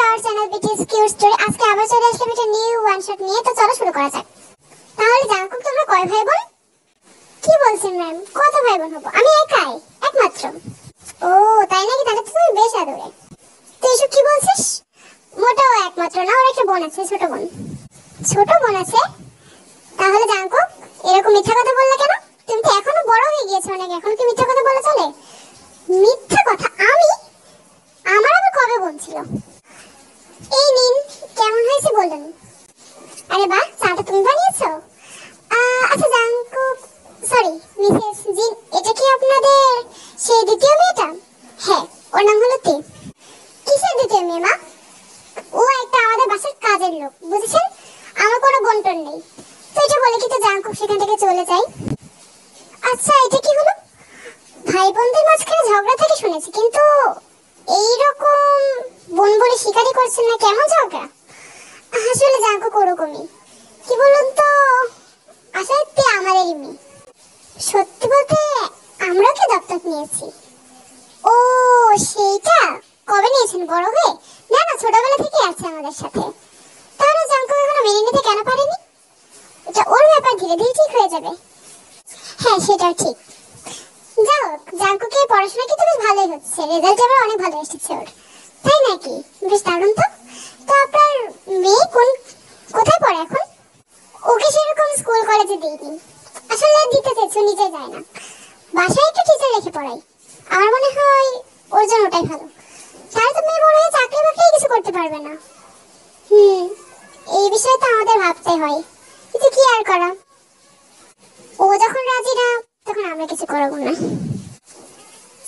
Our channel BTS cute story. আজকে আবার চলে আসলাম একটা নিউ ওয়ান শট নিয়ে। তো চলো শুরু করা যাক। তাহলে জাঙ্কুক তোমরা কয় ভাই বোন? কি বলছেন ম্যাম, কত ভাই বোন হবো? আমি একাই, একমাত্র। ও তাই নাকি? তাহলে তো তুমি বেশ আদরে। তুই এসব কি বলছিস? মোটাও একমাত্র না, ওর একটা বোন আছে, ছোট বোন। ছোট বোন আছে? তাহলে জাঙ্কুক এরকম মিথ্যা কথা বললে কেন? তুমি তো এখনো বড় হয়ে গিয়েছো অনেক, এখন কি মিথ্যা কথা বলা চলে? মিথ্যা কথা? আমার আবার কবে বোন ছিল? এই নিন, কেমন হয়েছে বলুন। আরে বাহ, চাটা তুমি বানিয়েছো? আচ্ছা জাঙ্কুক, সরি মিসেস জিন, এটা কি আপনাদের সেই দ্বিতীয় মেয়েটা? হ্যাঁ, ওর নাম হলো তে। কিসের দ্বিতীয় মেয়ে মা? ও একটা আমাদের বাসার কাজের লোক, বুঝেছেন? আমার কোনো বোন টোন নেই। তো এটা বলে কি তো জাঙ্কুক সেখান থেকে চলে যায়। আচ্ছা এটা কি হলো? ভাই বোনদের মাঝখানে ঝগড়া থেকে শুনেছি, কিন্তু এইরকম বোন বলে স্বীকারই করছেন না, কেমন ঝগড়া? আসলে জাঙ্কুক ওরকমই। কি বলুন তো, আসলে তে আমাদেরই মেয়ে। সত্যি বলতে আমরা ওকে দত্তক নিয়েছি। ও সেইটা? কবে নিয়েছেন, বড় হয়ে? না না, ছোটবেলা থেকে আছে আমাদের সাথে। তাহলে জাঙ্কুক এখনো মেনে নিতে কেন পারেনি? এটা ওর ব্যাপার, ধীরে ধীরে ঠিক হয়ে যাবে। হ্যাঁ সেটাও ঠিক। যাও, জাঙ্কুকের পড়াশোনা কিন্তু বেশ ভালোই হচ্ছে, রেজাল্ট এবার অনেক ভালো এসেছে ওর। তাই নাকি? বেশ দারুণ তো। তো আপনার মেয়ে কোথায় পড়ে এখন? ওকে সেরকম স্কুল কলেজে দিইনি, আসলে দিতে চেয়েছো, নিজে যায় না। বাসায় একটা টিচার রেখে পড়াই। আমার মনে হয় ওর জন্য ওটাই ভালো। তাহলে তো মেয়ে বড় হয়ে চাকরি বাকরি কিছু করতে পারবে না। এই বিষয়ে তো আমাদের ভাবতে হয়, কিন্তু কি আর করা। ও যখন রাজি না, তখন আমরা কিছু করবো না।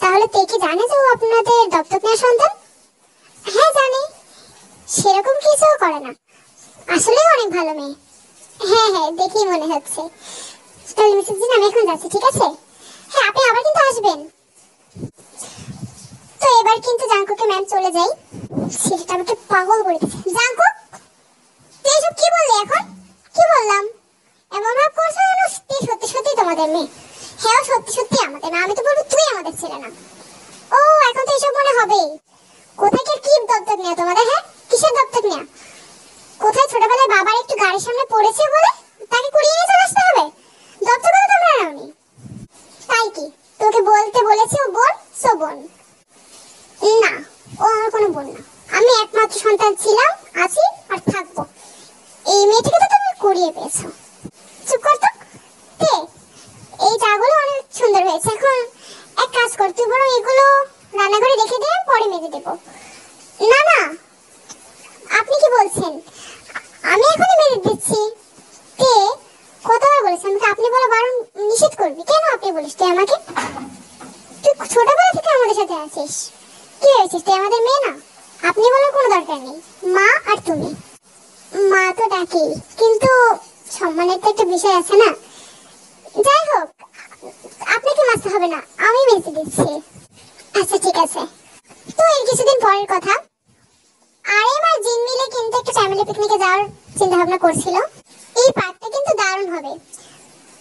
তাহলে তে কি জানে যে ও আপনাদের দত্তক নেওয়া সন্তান? হ্যাঁ জানে। সেরকম কিছু করে না, আসলে অনেক ভালো মেয়ে। হ্যাঁ হ্যাঁ, দেখেই মনে হচ্ছে। তাহলে মিসেস জিন, আমি এখন যাচ্ছি, ঠিক আছে? হ্যাঁ, আপনি আবার কিন্তু আসবেন। তো এবার কিন্তু জাঙ্কুকে ম্যাম চলে যাই। সেটা আমাকে পাগল করে দিচ্ছে। জাঙ্কুক, তুই এসব কি বললি এখন? কি বললাম? এমন ভাব করছো যেন সত্যি সত্যি তোমাদের মেয়ে। হ্যাঁ সত্যি সত্যি আমাদের না, আমি তো বলবো তুই আমাদের ছেলে না। ও এখন তো এসব মনে হবে। কোথায় কি দত্তক নেওয়া তোমাদের? হ্যাঁ কিসের দত্তক নেওয়া? কোথায় ছোটবেলায় বাবার একটু গাড়ির সামনে পড়েছে বলে তাকে কুড়িয়ে নিয়ে চলে আসতে হবে? দত্তক তো তোমরা নাওনি। তাই কি তোকে বলতে বলেছে ও বোন? সো বোন না, ও আমার কোনো বোন না। আমি একমাত্র সন্তান ছিলাম, আছি আর থাকবো। এই মেয়েটিকে তো তুমি কুড়িয়ে পেয়েছো। চুপ কর তো। তে, এই চাগুলো অনেক সুন্দর হয়েছে। এখন এক কাজ কর, তুই বরং এগুলো রান্নাঘরে রেখে দে, পরে মেজে দেবো। না না, আপনি কি বলছেন? আমি এখনই মেজে দিচ্ছি। তে, কতবার বলেছি আমাকে আপনি বলা বারণ নিষেধ করবি? কেন আপনি বলিস তুই আমাকে? তুই ছোটবেলা থেকে আমাদের সাথে আছিস। কি হয়েছিস, তুই আমাদের মেয়ে না? আপনি বলার কোনো দরকার নেই। মা আর তুমি। মা তো ডাকি, কিন্তু সম্মানের তো একটা বিষয় আছে না। যাই হোক, আপনাকে মারতে হবে না, আমি মেজে দিচ্ছি। আচ্ছা ঠিক আছে। তো এর কিছুদিন পরের কথা, আরেম আর জিন মিলে কিন্তু একটা ফ্যামিলি পিকনিকে যাওয়ার চিন্তা ভাবনা করছিল। এই পার্কটা কিন্তু দারুণ হবে।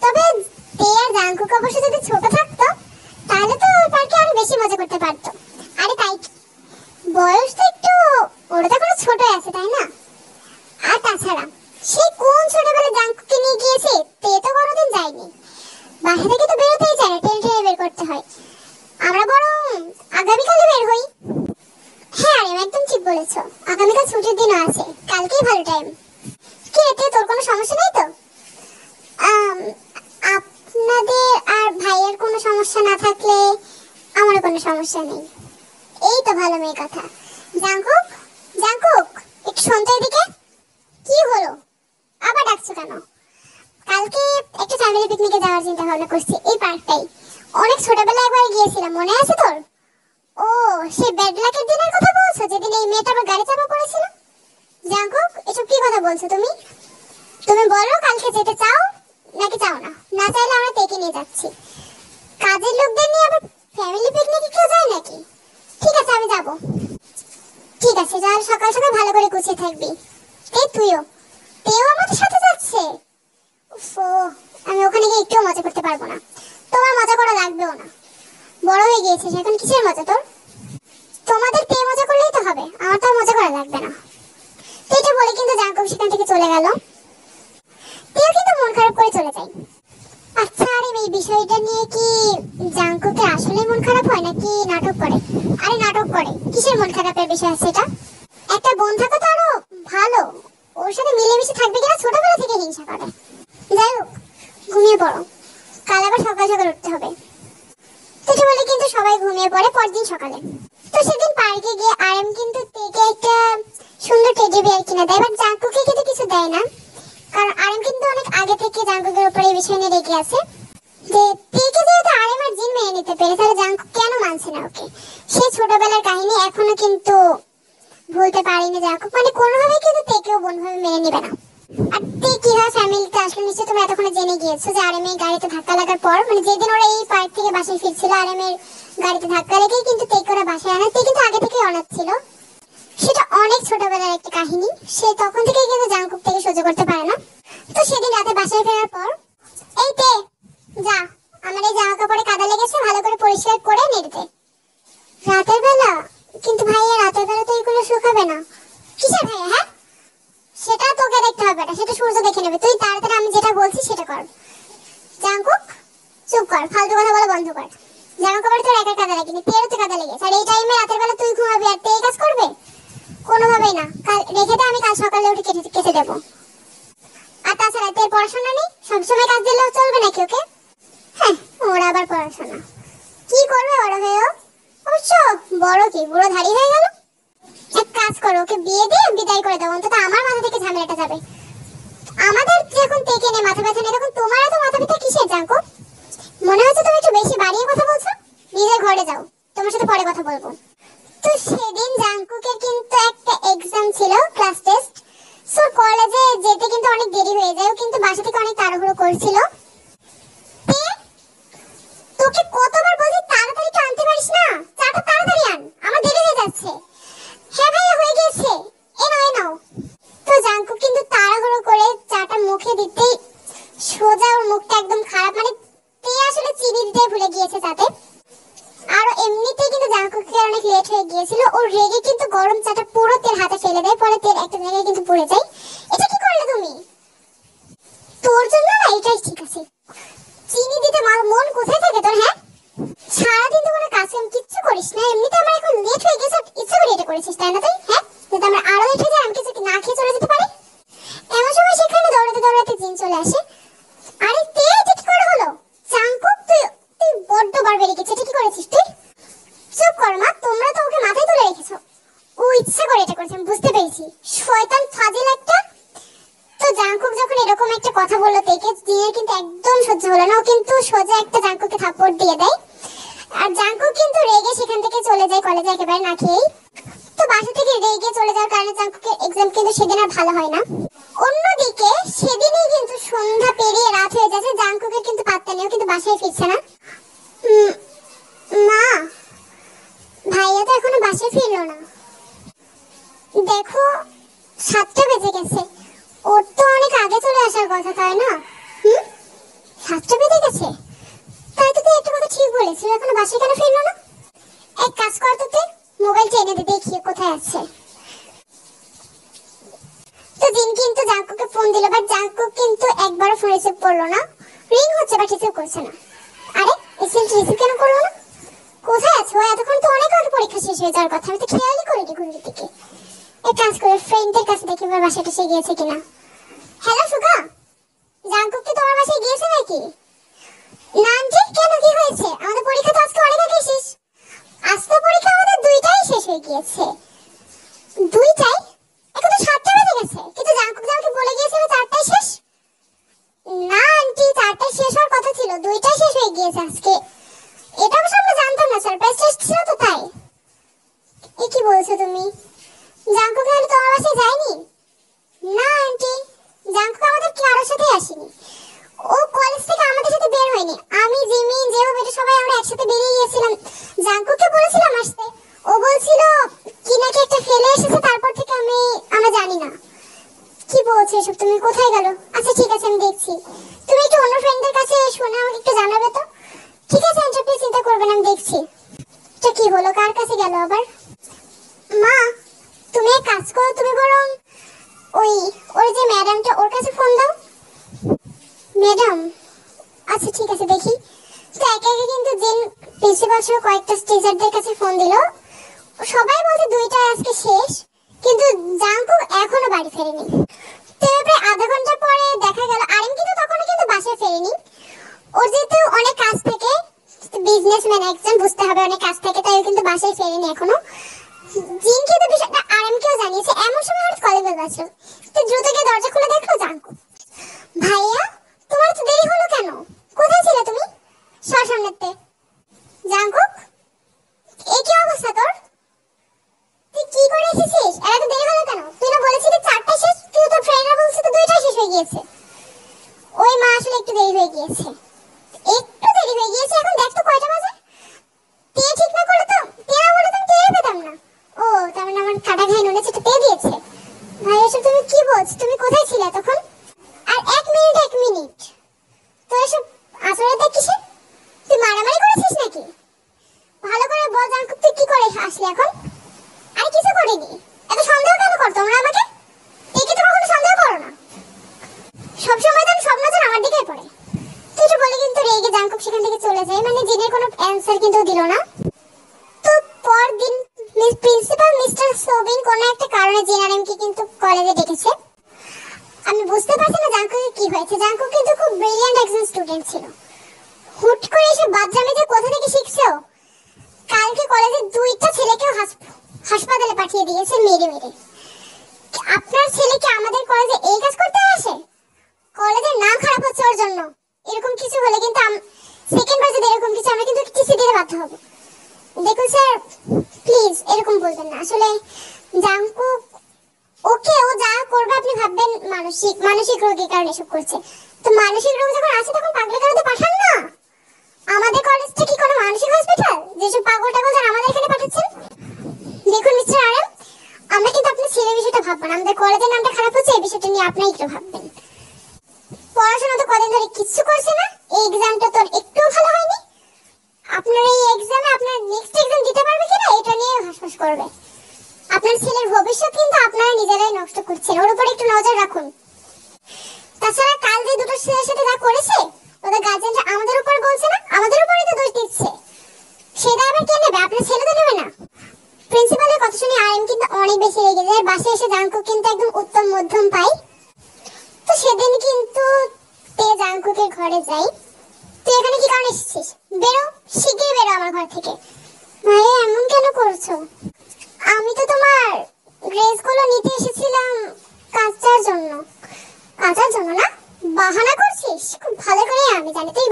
তবে তে আর জাঙ্কুক অবশ্য যদি ছোট থাকতো, তাহলে তো ওই পার্কে আরো বেশি মজা করতে পারতো। আরে তাই, বয়স তো একটু, ওরা তো এখনো ছোটই আছে তাই না? আর তাছাড়া সে কোন ছোটবেলায় জাঙ্কুককে নিয়ে গিয়েছে, তে তো কোনোদিন যায়নি। বাসা থেকে তো বেরোতেই চায় না, টেনে টেনে বের করতে হয়। আমরা বরং আগামীকালে বের হই। হ্যাঁ আরে একদম ঠিক বলেছো, আগামীকাল ছুটির দিন আছে, কালকেই ভালো টাইম। কি রে, তোর কোনো সমস্যা নেই তো? আপনাদের আর ভাইয়ের কোনো সমস্যা না থাকলে আমার কোনো সমস্যা নেই। এই তো ভালো মেয়ে কথা। জাঙ্কুক, জাঙ্কুক, একটু শোন তো এদিকে। কি হলো, আবার ডাকছো কেন? কালকে একটা ফ্যামিলি পিকনিকে যাওয়ার চিন্তা ভাবনা করছি, এই পার্কটাই। অনেক ছোটবেলায় একবার গিয়েছিলাম, মনে আছে তোর? ও সেই ব্যাড লাকের দিনের কথা বলছো, যেদিন এই মেয়েটা আমার গাড়ি চাপা পড়েছিল? জাঙ্কুক, এসব কি কথা বলছো তুমি? তুমি বলো কালকে যেতে চাও নাকি চাও না? না চাইলে আমরা তেকে নিয়ে যাচ্ছি। কাজের লোকদের নিয়ে আবার ফ্যামিলি পিকনিকে কেউ যায় নাকি? ঠিক আছে আমি যাব। ঠিক আছে, তাহলে সকাল সকাল ভালো করে গুছিয়ে থাকবি। এই তুইও। তেও আমাদের সাথে যাচ্ছে? উফ, আমি ওখানে গিয়ে একটু মজা করতে পারবো না। তোমার মজা করা লাগবেও না, বড় হয়ে গিয়েছিস এখন, কিসের মজা তোর? তোমাদের তে মজা করলেই তো হবে। হবে, আমার তো আর মজা করা লাগবে না। তো এটা বলে কিন্তু জাঙ্কুক সেখান থেকে চলে গেল। তেও কিন্তু মন খারাপ করে চলে যায়। আচ্ছা, আরে এই বিষয়টা নিয়ে কি জাঙ্কুকের আসলে মন খারাপ হয় নাকি নাটক করে? আরে নাটক করে। কিসের মন খারাপের বিষয় আছে এটা? একটা বোন থাকা তো আরো ভালো, ওর সাথে মিলেমিশে থাকবে কিনা ছোটবেলা থেকে হিংসা করে। যাই হোক, ঘুমিয়ে পড়ো, কাল আবার সকাল সকাল উঠতে হবে। তো বলে কিন্তু সবাই ঘুমিয়ে পড়ে পরদিন সকালে। তো সেদিন পার্কে গিয়ে আরএম কিন্তু তেকে একটা সুন্দর টেডি বিয়ার কিনে দেয়, বাট জাঙ্কুকে কিন্তু কিছু দেয় না, কারণ আরএম কিন্তু অনেক আগে থেকে জাঙ্কুকের উপরে এই বিষয় নিয়ে রেগে আছে যে তেকে যেহেতু আরএম আর জিন মেনে নিতে পেরে, তাহলে জাঙ্কুক কেন মানছে না ওকে। সে ছোটবেলার কাহিনী এখনো কিন্তু ভুলতে পারিনি জাঙ্কুক, মানে কোনোভাবেই কিন্তু তেকেও বোনভাবে মেনে নেবে না। আর তে কিভাবে ফ্যামিলিতে আসলে নিশ্চয়ই তুমি এতক্ষণে জেনে গিয়েছো যে আরএম এর গাড়িতে ধাক্কা লাগার পর, মানে যেদিন ওরা এই পার্ক থেকে বাসায় ফিরছিল আরএম এর গাড়িতে ধাক্কা লেগেই কিন্তু তেকে ওরা বাসায় আনে। তে কিন্তু আগে থেকেই অনাথ ছিল, সেটা অনেক ছোটবেলার একটা কাহিনী। সে তখন থেকেই কিন্তু জাঙ্কুক থেকে সহ্য করতে পারে না। তো সেদিন রাতে বাসায় ফেরার পর, এই তে যা, আমার এই জামা কাপড়ে কাদা লেগেছে, ভালো করে পরিষ্কার করে নেড়ে দে। রাতের বেলা? কিন্তু ভাইয়া রাতের বেলা তো এগুলো শুকাবে না। কিসের ভাইয়া? হ্যাঁ, সেটা তোকে দেখতে হবে না, সেটা সূর্য দেখে নেবে। তুই তাড়াতাড়ি আমি যেটা বলছি সেটা কর। জাঙ্কুক চুপ কর, ফালতু কথা বলা বন্ধ কর। জামা কাপড়ে তোর একা কাদা লাগেনি, তেরও তো কাদা লেগেছে। আর এই টাইমে রাতের বেলা তুই ঘুমাবি আর তে এই কাজ করবে? কোনোভাবেই না। কাল রেখে দে, আমি কাল সকালে উঠে কেটে দেবো। আর তাছাড়া তোর পড়াশোনা নেই, সবসময় কাজ দিলেও চলবে নাকি ওকে? হ্যাঁ, ওর আবার পড়াশোনা কি করবে বড় হয়েও? অবশ্য বড় কি, বুড়ো ধাড়ি হয়ে গেল। এক কাজ করো, ওকে বিয়ে দিয়ে বিদায় করে দাও, অন্তত আমার মাথা থেকে ঝামেলাটা যাবে। আমাদের যখন তেকে নিয়ে মাথা ব্যথা নেই, তখন তোমার এত মাথা ব্যথা কিসের জাঙ্কুক? মনে হচ্ছে তুমি একটু বেশি বাড়িয়ে কথা বলছো। নিজের ঘরে যাও, তোমার সাথে পরে কথা বলবো। তো সেদিন জাঙ্কুকের কিন্তু একটা এক্সাম ছিল, ক্লাস টেস্ট। সো কলেজে যেতে কিন্তু অনেক দেরি হয়ে যায়, ও কিন্তু বাসা থেকে অনেক তাড়াহুড়ো করছিল। তোকে কতবার বলছি তাড়াতাড়ি তো আনতে পারিস না? চাটা তাড়াতাড়ি আন, আমার দেরি হয়ে যাচ্ছে। হ্যাঁ ভাইয়া, হয়ে গেছে, এ নাও। তো জাঙ্কুক কিন্তু তাড়াহুড়ো করে চাটা মুখে দিতেই সোজা ওর মুখটা একদম খারাপ, মানে তে আসলে চিনি দিতে ভুলে গিয়েছে চাতে। আর এমনিতেই কিন্তু জাঙ্কুকের অনেক লেট হয়ে গিয়েছিল, ওর রেগে কিন্তু গরম চাটা পুরো তের হাতে ফেলে দেয়, পরে তের একটা জায়গায় কিন্তু পড়ে যায়। এটা কি করলে তুমি? তোর জন্য না এটাই ঠিক আছে। চিনি দিতে মন কোথায় থাকে তোর? হ্যাঁ, সারাদিন তো কোনো কাজ কিচ্ছু করিস না, এমনিতে আমার এখন লেট হয়ে গেছে, ইচ্ছা করে এটা করেছিস তাই না তুই? হ্যাঁ, যাতে আমার আরো লেট হয়ে যায়, আমি কিছু না খেয়ে চলে যেতে পারি। এমন সময় সেখানে দৌড়াতে দৌড়াতে জিন চলে আসে। আরে তে, এটা কি করে হলো? জাঙ্কুক তুই তুই বড্ড বার বেরিয়ে গেছে, এটা কি করেছিস তুই? চুপ কর মা, তোমরা তো ওকে মাথায় তুলে রেখেছো। ও ইচ্ছা করে এটা করেছে, আমি বুঝতে পেরেছি, শয়তান ফাজিল একটা। তো জাঙ্কুক যখন এরকম একটা কথা বললো তেকে, জিনের কিন্তু একদম সহ্য হলো না, ও কিন্তু সোজা একটা জাঙ্কুককে থাপ্পড় দিয়ে দেয়। আর জাঙ্কুক কিন্তু রেগে সেখান থেকে চলে যায় কলেজে একেবারে না খেয়েই। তো বাসা থেকে রেগে চলে যাওয়ার কারণে জাঙ্কুকের এক্সাম কিন্তু সেদিন আর ভালো হয় না। অন্যদিকে সেদিনই কিন্তু সন্ধ্যা পেরিয়ে রাত হয়ে যাচ্ছে, জাঙ্কুকের কিন্তু পাত্তা নেই, ও কিন্তু বাসায় ফিরছে না। মা, ভাইয়া তো এখনো বাসায় ফিরলো না। দেখো 7টা বেজে গেছে, ওর তো অনেক আগে চলে আসার কথা তাই না? 7টা বেজে গেছে, তাই তো তুই একটা কথা ঠিক বলেছিস, এখনো বাসায় কেন ফিরলো না? এক কাজ কর, তো মোবাইলটা এনে দে, দেখি কোথায় আছে। তো জিন কিন্তু জাঙ্কুককে ফোন দিল, বাট জাঙ্কুক কিন্তু একবারও ফোন রিসিভ করলো না। রিং হচ্ছে বাট রিসিভ করছে না। আরে এসএমএস রিসিভ কেন করলো না? কোথায় আছে ও? এতক্ষণ তো অনেক আগে পরীক্ষা শেষ হয়ে যাওয়ার কথা, আমি তো খেয়ালই করিনি ঘড়ির দিকে। এক কাজ করে ফ্রেন্ডের কাছে দেখি ওর বাসাটা সে গিয়েছে কিনা। হ্যালো সুগা, জাঙ্কুক কি তোমার বাসায় গিয়েছে নাকি? না আন্টি, কেন, কি হয়েছে? আমাদের পরীক্ষা তো আজকে অনেক আগে শেষ। আজ তো পরীক্ষা আমাদের 2টাই শেষ হয়ে গিয়েছে। 2টাই? এখন তো 7টা বেজে গেছে, কিন্তু জাঙ্কুক আমাকে বলে গিয়েছিল 4টায় শেষ। না আন্টি, 4টায় শেষ হওয়ার কথা ছিল, 2টাই শেষ হয়ে গিয়েছে আজকে। এটা অবশ্য আমরা জানতাম না, সারপ্রাইজ টেস্ট ছিল তো তাই। এ কি বলছো তুমি? জাঙ্কুক হলে তোমার বাসায় যায়নি? না আন্টি, জাঙ্কুক আমাদের কারোর সাথে আসেনি, ও কলেজ থেকে আমাদের সাথে বের হয়নি। আমি, জিমিন, যেভাবে এটা সবাই আমরা একসাথে বেরিয়ে গিয়েছিলাম। জাঙ্কুককে বলেছিলাম আসতে, ও বলছিল কি নাকি একটা ফেলে এসেছে, তারপর থেকে আমরা জানি না। কি বলছো এসব তুমি? কোথায় গেল? আচ্ছা ঠিক আছে, আমি দেখছি। তুমি একটু অন্য ফ্রেন্ডদের কাছে শুনে আমাকে একটু জানাবে তো? ঠিক আছে আন্টি, চিন্তা করবেন, আমি দেখছি। এটা কি হলো, কার কাছে গেল আবার? মা, কাজ করো, তুমি বরং ওই ওই যে ম্যাডামটা, ওর কাছে ফোন দাও। ম্যাডাম, আচ্ছা ঠিক আছে, দেখি। তো একে একে কিন্তু দিন প্রিন্সিপাল সহ কয়েকটা টিচারদের কাছে ফোন দিল। সবাই বলছে 2টায় আজকে শেষ, কিন্তু জাঙ্কুক এখনো বাড়ি ফেরেনি। তো প্রায় আধা ঘন্টা পরে দেখা গেল আরিম কিন্তু তখনও কিন্তু বাসায় ফেরেনি। ওর যেহেতু অনেক কাজ থাকে, বিজনেসম্যান একজন, বুঝতে হবে অনেক কাজ থাকে, তাই ও কিন্তু বাসায় ফেরেনি এখনো। জিন কিন্তু বিষয়টা আরিমকেও জানিয়েছে। এমন সময় হঠাৎ কলিং বেল বাজলো। তো দ্রুত গিয়ে দরজা খুলে দেখলো জাঙ্কুক। ভাইয়া, তোমার তো দেরি হলো কেন? কোথায় ছিলে তুমি? সামনেতে। জাঙ্কুক, এই কি অবস্থা তোর? তুই কি করে এসেছিস? এত দেরি হলো কেন? তুই না বলেছিলি 4টায় শেষ, কিন্তু তোর ফ্রেন্ডরা বলছে তো 2টায় শেষ হয়ে গিয়েছে। ওই মা, আসলে একটু দেরি হয়ে গিয়েছে, একটু দেরি হয়ে গিয়েছে। এখন দেখ তো কয়টা বাজে। তুই ঠিক না করলে তো তেরা বলে তো টের পেতাম না। ও, তার মানে আমার কাটা ঘাই নুনে ছেটে তে দিয়েছে। ভাই, এসব তুমি কি বলছো? তুমি কোথায় ছিলে তখন? আর 1 মিনিট তো এসব আসলে দেখিস? তুই মারামারি করেছিস নাকি? ভালো করে বল জাঙ্কুক, তুই কি করে আসলি এখন? আর কিছু করিনি। এত সন্দেহ কেন কর তোমরা আমাকে? একে তো কখনো সন্দেহ করো না, সবসময় তো সব নজর আমার দিকেই পড়ে। কিছু বলে কিন্তু রেগে জাঙ্কুক সেখান থেকে চলে যায়। মানে জিনের কোনো অ্যানসার কিন্তু দিল না। তো পরদিন প্রিন্সিপাল মিস্টার সোবিন কোনো একটা কারণে জিন আরিমকে কিন্তু কলেজে ডেকেছে। আমি বুঝতে পারছি না জাঙ্কুকের কি হয়েছে। জাঙ্কুক কিন্তু খুব ব্রিলিয়ান্ট একজন স্টুডেন্ট ছিল। হুট করে এসে বাদরামি যে কোথা থেকে শিখছো? কালকে কলেজে 2টা ছেলেকেও হাসপাতালে পাঠিয়ে দিয়েছে মেরে মেরে। আপনার ছেলে কি আমাদের কলেজে এই কাজ করতে আসে? কলেজের নাম খারাপ হচ্ছে ওর জন্য। এরকম কিছু হলে কিন্তু সেকেন্ড বার যদি এরকম কিছু, আমরা কিন্তু টিসি দিতে বাধ্য হব। দেখুন স্যার, প্লিজ এরকম বলবেন না। আসলে জাঙ্কুক, ওকে, ও যা করবে আপনি ভাববেন মানসিক রোগীর কারণে এসব করছে। তো মানসিক রোগ যখন আছে তখন পাগলের কারণে পাঠান না। আমাদের কলেজটা কি কোনো মানসিক হসপিটাল যেসব পাগল টাগল যারা আমাদের এখানে পাঠাচ্ছেন? দেখুন মিস্টার আরএম, আমরা কিন্তু আপনার ছেলের বিষয়টা ভাববো না। আমাদের কলেজের নামটা খারাপ হচ্ছে, এই বিষয়টা নিয়ে আপনি একটু ভাববেন। পড়াশোনা তো কদিন ধরে কিচ্ছু করছে না। এই এক্সামটা তো একটু ভালো হয়নি। আপনার এই এক্সামে আপনার নেক্সট এক্সাম দিতে পারবে কিনা এটা নিয়ে হাসপাস করবে। আপনার ছেলের ভবিষ্যৎ কিন্তু আপনারা নিজেরাই নষ্ট করছেন। ওর উপর একটু নজর রাখুন। তাছাড়া কাল যে দুটো ছেলের সাথে যা করেছে, ওদের গার্জেনরা আমাদের উপর বলছে না, আমাদের উপরই তো দোষ দিচ্ছে। সেটা আবার কে নেবে? আপনার ছেলে তো নেবে না। প্রিন্সিপালের কথা শুনে আরিম কিন্তু অনেক বেশি রেগে যায়। বাসায় এসে জাঙ্কুক কিন্তু একদম উত্তম মধ্যম পায়। তো সেদিন কিন্তু তে জাঙ্কুকের ঘরে যাই। তুই এখানে কি কারণে এসেছিস? বেরো, শিগগিরই বেরো আমার ঘর থেকে। ভাই, এমন কেন করছো? আমি তো তোমার ড্রেসগুলো নিতে এসেছিলাম কাচার জন্য। কাচার জন্য না? বাহানা করছিস? খুব ভালো করে আমি জানি তুই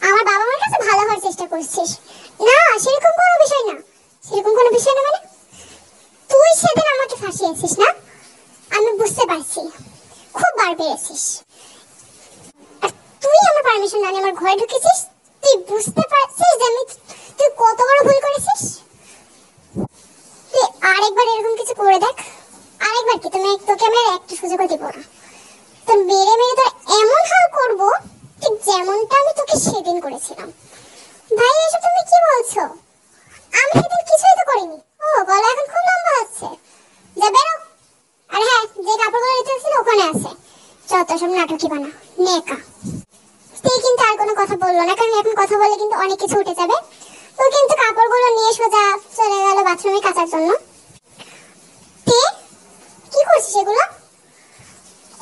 আমার বাবা মার কাছে ভালো হওয়ার চেষ্টা করছিস। না, সেরকম কোনো বিষয় না। সেরকম কোনো বিষয় না মানে? তুই সেদিন আমাকে ফাঁসিয়েছিস না? আমি বুঝতে পারছি, খুব বার পেয়েছিস। আর তুই আমার পারমিশন না নিয়ে আমার ঘরে ঢুকেছিস। তুই বুঝতে পারছিস যে তুই কত বড় ভুল করেছিস? তুই আরেকবার এরকম কিছু করে দেখ। আরেকবার কি? তোকে আমি একটা সুযোগও দিব না। তো মেরে মেরে তোর এমন হাল করবো ঠিক যেমনটা আমি তোকে সেদিন করেছিলাম। ভাই, এসব তুমি কি বলছো? আমি সেদিন কিছুই তো করিনি। ও, গলা এখন খুব লম্বা হচ্ছে। যা বেরো। আর হ্যাঁ, যে কাপড়গুলো নিতে ছিল ওখানে আছে। যত সব নাটকি বানা নেকা। তুই কিন্তু আর কোনো কথা বললো না, কারণ এখন কথা বললে কিন্তু অনেক কিছু উঠে যাবে। তো কিন্তু কাপড়গুলো নিয়ে সোজা চলে গেল বাথরুমে কাচার জন্য। কি করছিস এগুলো?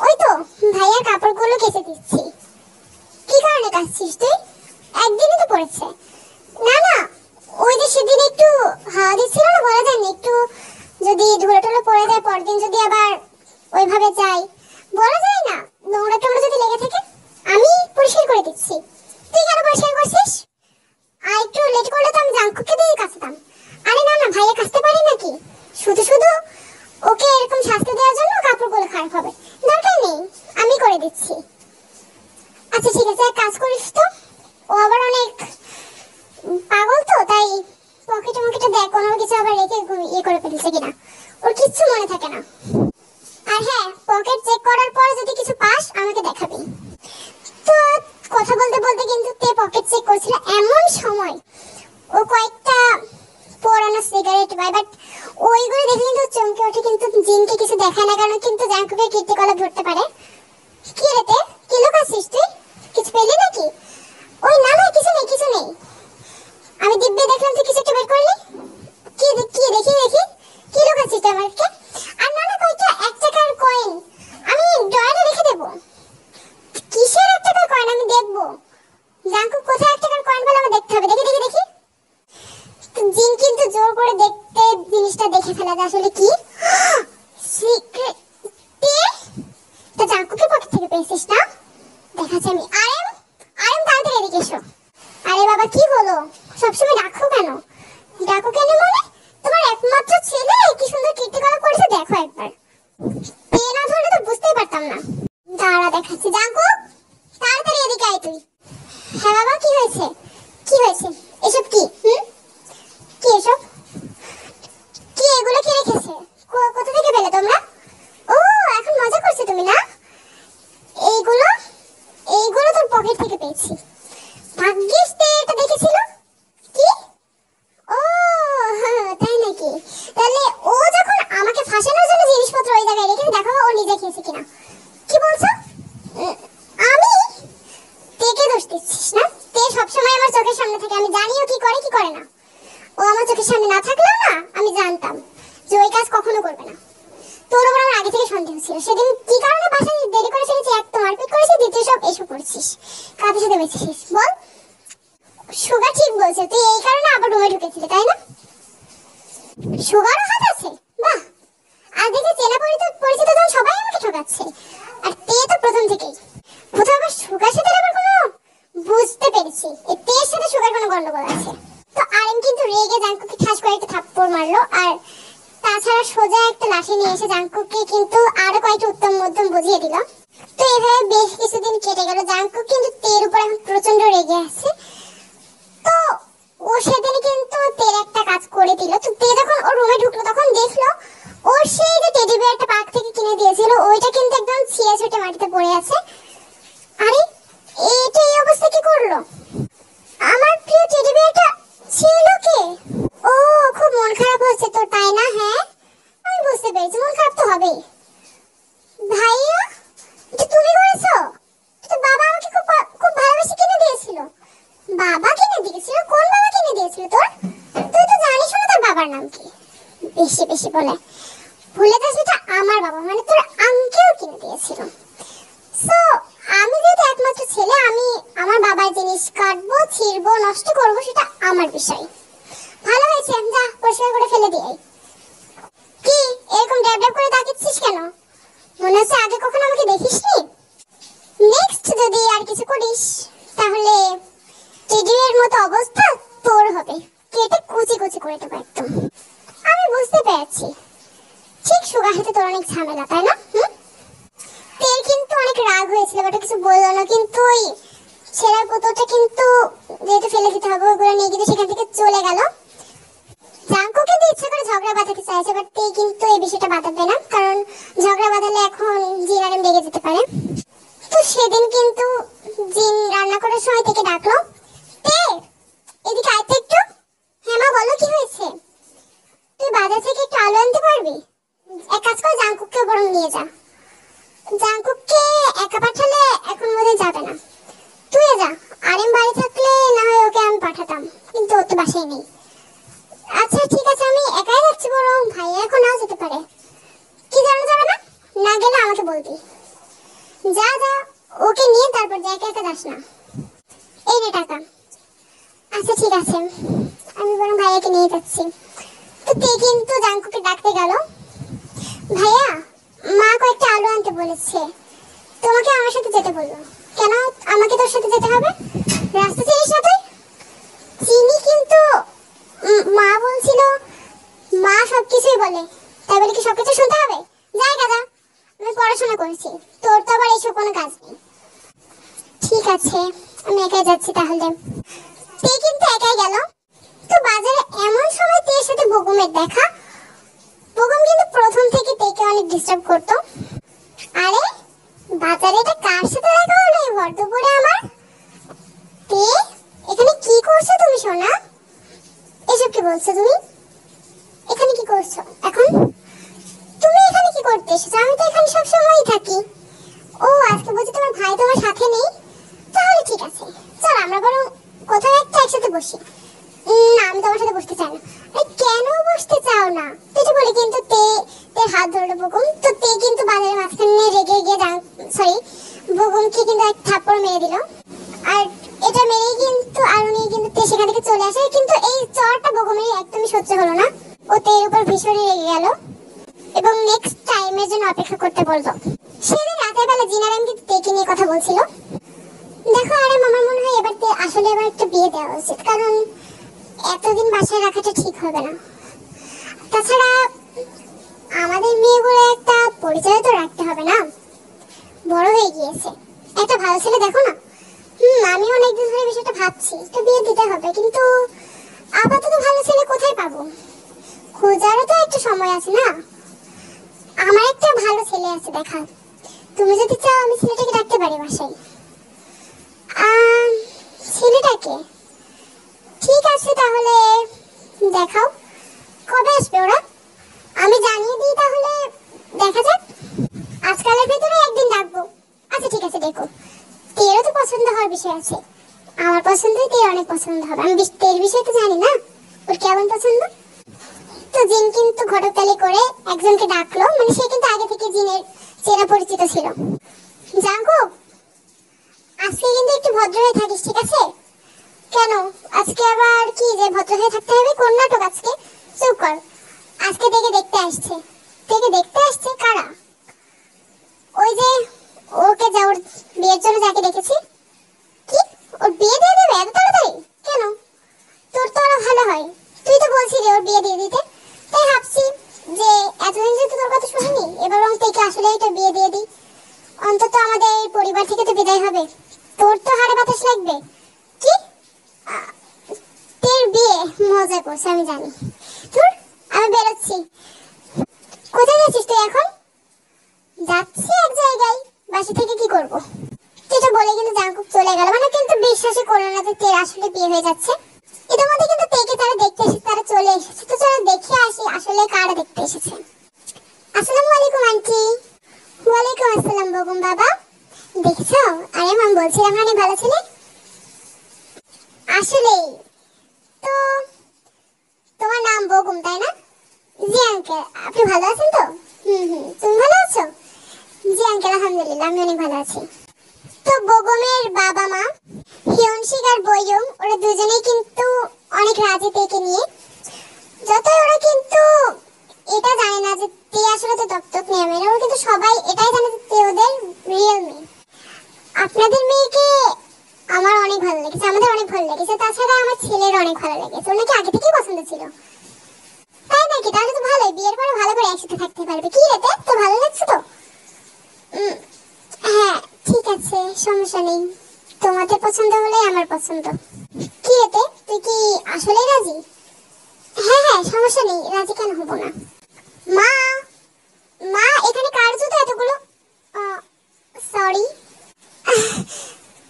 ওই তো ভাইয়ার কাপড়গুলো কেচে দিচ্ছি। কি কারণে কাচছিস তুই? একদিনই তো পড়েছে। না না, ওই যে সেদিন একটু হাওয়া দিচ্ছিল না, বলা যায় না, একটু যদি ধুলো টুলো পড়ে যায় পরদিন যদি আবার ওইভাবে যাই, বলা যায় না, নোংরা টোংরা যদি লেগে থাকে আমি পরিষ্কার করে দিচ্ছি। তুই কেন পরিষ্কার করছিস? আর একটু লেট করলে তো আমি জাঙ্কুককে দিয়ে কাচতাম। আরে না না, ভাইয়া কাচতে পারি নাকি? শুধু শুধু ওকে এরকম শাস্তি দেওয়ার জন্য কাপড়গুলো খারাপ হবে? দরকার নেই, আমি করে দিচ্ছি। আচ্ছা ঠিক আছে, এক কাজ করিস তো। ও আবার অনেক পাগল তো, তাই পকেটে মকেটে দেখ কোনো কিছু আবার রেখে ইয়ে করে ফেলছে কিনা। ওর কিচ্ছু মনে থাকে না। আর হ্যাঁ, পকেট চেক করার পর যদি কিছু পাস আমাকে দেখাবি। তো কথা বলতে বলতে কিন্তু তে পকেট চেক করছিল। এমন সময় ও কয়েকটা পুরানো সিগারেট সিগারেট বাই, বাট ওইগুলো দেখে কিন্তু চমকে ওঠে, কিন্তু জিনকে কিছু দেখায় না, কারণ কিন্তু জাঙ্কুকের কীর্তিকলাপ ধরতে পারে। কি রে তে, কি লুকাচ্ছিস তুই? কিছু পেলি নাকি? ওই না না, কিছু নেই কিছু নেই। আমি দিব্যি দেখলাম তুই কিছু একটা বের করলি। কি কি দেখি দেখি, কি লুকাচ্ছিস তুই আমাকে? আর না না, কয়টা 1 টাকার কয়েন আমি ড্রয়ারে রেখে দেবো। কিসের 1 টাকার কয়েন? আমি দেখবো জাঙ্কুক কোথায় 1 টাকার কয়েন বলে আমার দেখতে হবে। দেখি দেখি দেখি। জিন কিন্তু জোর করে দেখতে জিনিসটা দেখে ফেলা যায় আসলে কি সিক্রেট। তো জাঙ্কুকের পকেট থেকে পেয়েছিস না? দেখাচ্ছি আমি। আরেম আরেম তাড়াতাড়ি এদিকে এসো। আরে বাবা কি হলো? সবসময় ডাকো কেন? ডাকো কেন মানে? তোমার একমাত্র ছেলে কি সুন্দর কীর্তিকলাপ করেছে, দেখো একবার। পেয়ে না ধরলে তো বুঝতেই পারতাম না। দাঁড়া দেখাচ্ছি। জাঙ্কুক তাড়াতাড়ি এদিকে আয় তুই। হ্যাঁ বাবা কি হয়েছে? কি হয়েছে? এসব কি? কি এসব? কি এগুলো কে রেখেছে? কোথা থেকে পেলে তোমরা? ও এখন মজা করছো তুমি না? এইগুলো এইগুলো তোর পকেট থেকে পেয়েছি। ভাগ্যিস তে এটা দেখেছিল। কি? ও তাই নাকি? তাহলে ও যখন আমাকে ফাঁসানোর জন্য জিনিসপত্র ওই জায়গায় রেখে দেখো ও নিজে খেয়েছে কিনা। কি বলছো? আমি তেকে দোষ দিচ্ছিস না? তে সবসময় আমার চোখের সামনে থাকে, আমি জানি ও কি করে কি করে না। ও আমার চোখের সামনে না থাকলেও না আমি জানতাম যে ওই কাজ কখনো করবে না। তোর উপর আমার আগে থেকে সন্দেহ ছিল। সেদিন কি কারণে বাসায় দেরি করে ফেলেছি? এক তো মারপিট করেছিস, দ্বিতীয় সব এসব করছিস। কাদের সাথে বেঁচেছিস বল? সুগা ঠিক বলছে, তুই এই কারণে আবার রুমে ঢুকেছিলি তাই না? সুগারও হাত আছে? বাহ, আর দেখে চেনা পরিচিত জন সবাই আমাকে ঠকাচ্ছে। আর তে তো প্রথম থেকেই। কোথাও আবার সুগার সাথে আবার কোনো, বুঝতে পেরেছি এই তের সাথে সুগার কোনো গন্ডগোল আছে। তো আরেম কিন্তু রেগে জাঙ্কুকে ঠাস করে একটা থাপ্পড় মারলো, আর তাছাড়া সোজা একটা লাঠি নিয়ে এসে জাঙ্কুককে কিন্তু আরো কয়েকটা উত্তম মধ্যম বুঝিয়ে দিল। তো এভাবে বেশ কিছুদিন কেটে গেল। জাঙ্কুক কিন্তু তের উপর এখন প্রচন্ড রেগে আছে। তো ও সেদিন কিন্তু তের একটা কাজ করে দিল। তো তে যখন ওর রুমে ঢুকলো তখন দেখলো ওর সেই যে টেডি বিয়ারটা পার্ক থেকে কিনে দিয়েছিল ওইটা কিন্তু একদম ছিঁড়ে ছুটে মাটিতে পড়ে আছে। আরে এটা এই অবস্থা কি করলো? আমার প্রিয় টেডি বিয়ারটা ছিল কে? ও খুব মন খারাপ হচ্ছে তোর তাই না? হ্যাঁ আমি বুঝতে পেরেছি, মন খারাপ তো হবেই। ভাইয়া এটা তুমি করেছো? তো বাবা আমাকে খুব খুব ভালোবেসে কিনে দিয়েছিল। বাবা কিনে দিয়েছিল? কোন বাবা কিনে দিয়েছিল তোর? তুই তো জানিস না তোর বাবার নাম কি। বেশি বেশি বলে ভুলে যাস, এটা আমার বাবা মানে তোর আঙ্কেল কিনে দিয়েছিল। সো আমি যেহেতু একমাত্র ছেলে, আমি আমার বাবার জিনিস কাটবো, ছিঁড়বো, নষ্ট করবো, সেটা আমার বিষয়। ভালো হয়েছে, যা পরিষ্কার করে ফেলে দিয়ে। কি এরকম ড্যাব ড্যাব করে তাকিয়েছিস কেন? মনে হচ্ছে আগে কখনো আমাকে দেখিসনি? নেক্সট যদি আর কিছু করিস তাহলে টেডির মতো অবস্থা তোর হবে, কেটে কুচি কুচি করে দেবো একদম। আমি বুঝতে পেরেছি, ঠিক সুগার হাতে তোর অনেক ঝামেলা তাই না? তেল কিন্তু অনেক রাগ হয়েছিল, বাট কিছু বললো না। কিন্তু ওই ছেঁড়ার পুতুলটা কিন্তু যেহেতু ফেলে দিতে হবে ওগুলো নিয়ে কিন্তু সেখান থেকে চলে গেল। জাঙ্কু কিন্তু ইচ্ছা করে ঝগড়া বাঁধাতে চাইছে, বাট তে কিন্তু এই বিষয়টা বাঁধাবে না, কারণ ঝগড়া বাঁধালে এখন জিন আরেম লেগে যেতে পারে। তো সেদিন কিন্তু জিন রান্না করার সময় থেকে ডাকলো, তে এদিকে আয় তো একটু। হ্যাঁ মা বলো কি হয়েছে? তুই বাজার থেকে একটু আলু আনতে পারবি? এক কাজ কর, জাঙ্কুককে বরং নিয়ে যা। জাঙ্কুককে একা পাঠালে এখন মনে যাবে না, তুই যা। আরেম বাড়ি থাকলে না হয় ওকে আমি পাঠাতাম, কিন্তু ও তো বাসায় নেই। আচ্ছা ঠিক আছে, আমি একাই যাচ্ছি, বরং ভাইয়া এখন নাও যেতে পারে। কি জানা যাবে না? না গেলে আমাকে বলবি। যা যা, ওকে নিয়ে তারপর যা, একা একা যাস না। এই নে টাকা। আচ্ছা ঠিক আছে, আমি বরং ভাইয়াকে নিয়ে যাচ্ছি। তো তে কিন্তু জাঙ্কুকে ডাকতে গেল, ভাইয়া মা কয়েকটা আলু আনতে বলেছে, তোমাকে আমার সাথে যেতে বললো। কেন আমাকে তোর সাথে যেতে হবে? রাস্তা চিনিস না তুই? চিনি, কিন্তু মা বলছিল, মা সবকিছুই বলে, তাই বলে কি সবকিছু শুনতে হবে? জায়গা যা, আমি পড়াশোনা করেছি, তোর তো আবার এইসব কোনো কাজ নেই। ঠিক আছে আমি একাই যাচ্ছি তাহলে। তে কিন্তু একাই গেল। তো বাজারে এমন সময় তের সাথে বকুমের দেখা। বকুম কিন্তু প্রথম থেকে তেকে অনেক ডিস্টার্ব করতো। আরে বাজারে এটা কার সাথে দেখা হলো এই ভর দুপুরে আমার? তে এখানে কি করছো তুমি সোনা? এসব কি বলছো তুমি? কেন বসতে চাও না? তুই বলে কিন্তু তে হাত ধরলো বকুম, তো তে কিন্তু বাজারের মাঝখানে রেগে গিয়ে সরি বকুমকে কিন্তু এক থাপ্পড় মেরে দিল। আর এটা মেরেই কিন্তু আরুনি কিন্তু তে সেখান থেকে চলে আসে, কিন্তু এই চড়টা বকুমের একদমই সহ্য হলো না। ও তের উপর ভীষণই রেগে গেল এবং নেক্সট টাইমের জন্য অপেক্ষা করতে বলল। সেদিন রাতের বেলা জিনারাম কিন্তু তেকে নিয়ে কথা বলছিল। দেখো আরে আমার মনে হয় এবার আসলে এবার একটা বিয়ে দেওয়া উচিত, কারণ এতদিন বাসায় রাখাটা ঠিক হবে না। তাছাড়া আমাদের মেয়েগুলো একটা পরিচয় তো রাখতে হবে না, বড় হয়ে গিয়েছে, একটা ভালো ছেলে দেখো না। আমি অনেকদিন ধরে বিষয়টা ভাবছি, একটা বিয়ে দিতে হবে, কিন্তু আপাতত ভালো ছেলে কোথায় পাবো? খোঁজারও তো একটা সময় আছে না। আমার একটা ভালো ছেলে আছে দেখা, তুমি যদি চাও আমি ছেলেটাকে রাখতে পারি বাসায়। ছেলেটাকে ঠিক আছে, তাহলে দেখাও কবে আসবে ওরা, আমি জানিয়ে দিই, তাহলে দেখা যাক। আজকালের ভেতরে একদিন ডাকবো। আচ্ছা ঠিক আছে, দেখো তেরও তো পছন্দ হওয়ার বিষয় আছে, আমার পছন্দই তের অনেক পছন্দ হবে। আমি তের বিষয়ে তো জানি না ওর কেমন পছন্দ। তো জিন কিন্তু ঘটকতালি করে একজনকে ডাকলো, মানে সে কিন্তু আগে থেকে জিনের চেনা পরিচিত ছিল। জাঙ্কুক, আজকে কিন্তু একটু ভদ্র হয়ে থাকিস, ঠিক আছে? কেন আজকে আবার কি যে ভদ্র হয়ে থাকতে হবে? কোন নাটক আজকে? চুপ কর। আজকে থেকে দেখতে আসছে, থেকে দেখতে আসছে কারা? ওই যে ওকে যা ওর বিয়ের জন্য যাকে দেখেছি। কি ওর বিয়ে দিয়ে দেবে এত তাড়াতাড়ি? কেন? তোর তো আরো ভালো হয়, তুই তো বলছিলি ওর বিয়ে দিয়ে দিতে, তাই ভাবছি যে এতদিন যেহেতু তোর কথা শুনিনি, এবার আমি থেকে আসলে এটা বিয়ে দিয়ে দিই, অন্তত আমাদের পরিবার থেকে তো বিদায় হবে, তোর তো হাড়ে বাতাস লাগবে। কি তের বিয়ে? মজা করছে আমি জানি। তোর আমি বেরোচ্ছি। কোথায় যাচ্ছিস তুই এখন? যাচ্ছি এক জায়গায়, বাসা থেকে কি করব? এটা বলে কিন্তু জাঙ্কুক চলে গেল, মানে কিন্তু বিশ্বাসই করলো না যে তের আসলে বিয়ে হয়ে যাচ্ছে। এদের মধ্যে কিন্তু তেকে তারা দেখতে এসেছে, তারা চলে এসেছে, তো চলো দেখে আসি আসলে কারা দেখতে এসেছে। আসসালামু আলাইকুম আন্টি। ওয়ালাইকুম আসসালাম বকুম বাবা। দেখছো আরে মাম বলছিলাম হানি ভালো ছেলে। আসলে তো তোমার নাম বকুম তাই না? জি আঙ্কেল, আপনি ভালো আছেন তো? তুমি ভালো আছো? জি আঙ্কেল আলহামদুলিল্লাহ আমি অনেক ভালো আছি। তো বকুমের বাবা মা হিয়নশিক আর বয়ুম ওরা দুজনেই কিন্তু অনেক রাজি তেকে নিয়ে। যতই ওরা কিন্তু এটা জানে না যে তে আসলে তো দত্তক নিয়ে মেয়ে, ওরা কিন্তু সবাই এটাই জানে যে তে ওদের রিয়েল মেয়ে। আপনাদের মেয়েকে আমার অনেক ভালো লেগেছে, আমাদের অনেক ভালো লেগেছে, তাছাড়া আমার ছেলের অনেক ভালো লেগেছে, ওনাকে আগে থেকেই পছন্দ ছিল। তাই নাকি? তাহলে তো ভালোই, বিয়ের পরে ভালো করে একসাথে থাকতে পারবে। কি রে তো ভালো লাগছে তো? হ্যাঁ ঠিক আছে, সমস্যা নেই, তোমাদের পছন্দ হলে আমার পছন্দ। কি রে তুই কি আসলেই রাজি? হ্যাঁ হ্যাঁ সমস্যা নেই, রাজি কেন হব না। মা মা এখানে কার জুতো এতগুলো? সরি।